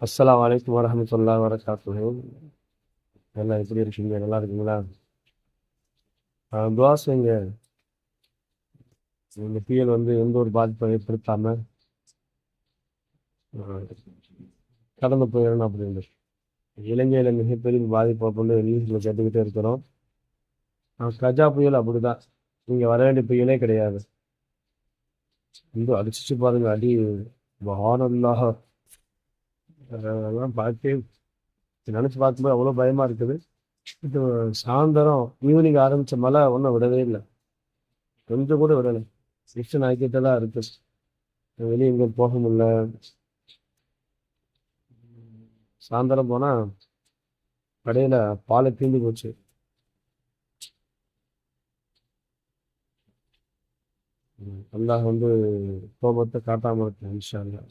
அஸ்ஸலாமு அலைக்கும் வரஹ்மத்துல்லாஹி வரகாத்துஹு. எல்லாம் எப்படி இருக்கீங்க? நல்லா இருக்கீங்களா? துஆ செய்யுங்க. இந்த புயல் எந்த ஒரு பாதிப்பை ஏற்படுத்தாம அஹ், கடந்து போயிடணும் அப்படின்னு. இலங்கையில மிகப்பெரிய பாதிப்பு அப்படின்னு நியூஸ்ல கேட்டுக்கிட்டே இருக்கிறோம். கஜா புயல் அப்படிதான். நீங்க வர வேண்டிய புயலே கிடையாது. அடிச்சிச்சு பாருங்க அடி. சுப்ஹானல்லாஹ். அதெல்லாம் பார்த்து நினைச்சு பார்க்கும்போது அவ்வளோ பயமா இருக்குது. இது சாயந்தரம் ஈவினிங் ஆரம்பிச்ச மழை ஒன்றும் விடவே இல்லை. கொஞ்சம் கூட விடலை. செக்ஷன் ஆகிக்கிட்டே தான் இருக்கு. வெளியே எங்கேயும் போக முடியல. சாயந்தரம் போனா கடையில பாலை தீர்ந்து போச்சு. அல்லாஹ் கோபத்தை காட்டாம இருக்கு இன்ஷா அல்லாஹ்.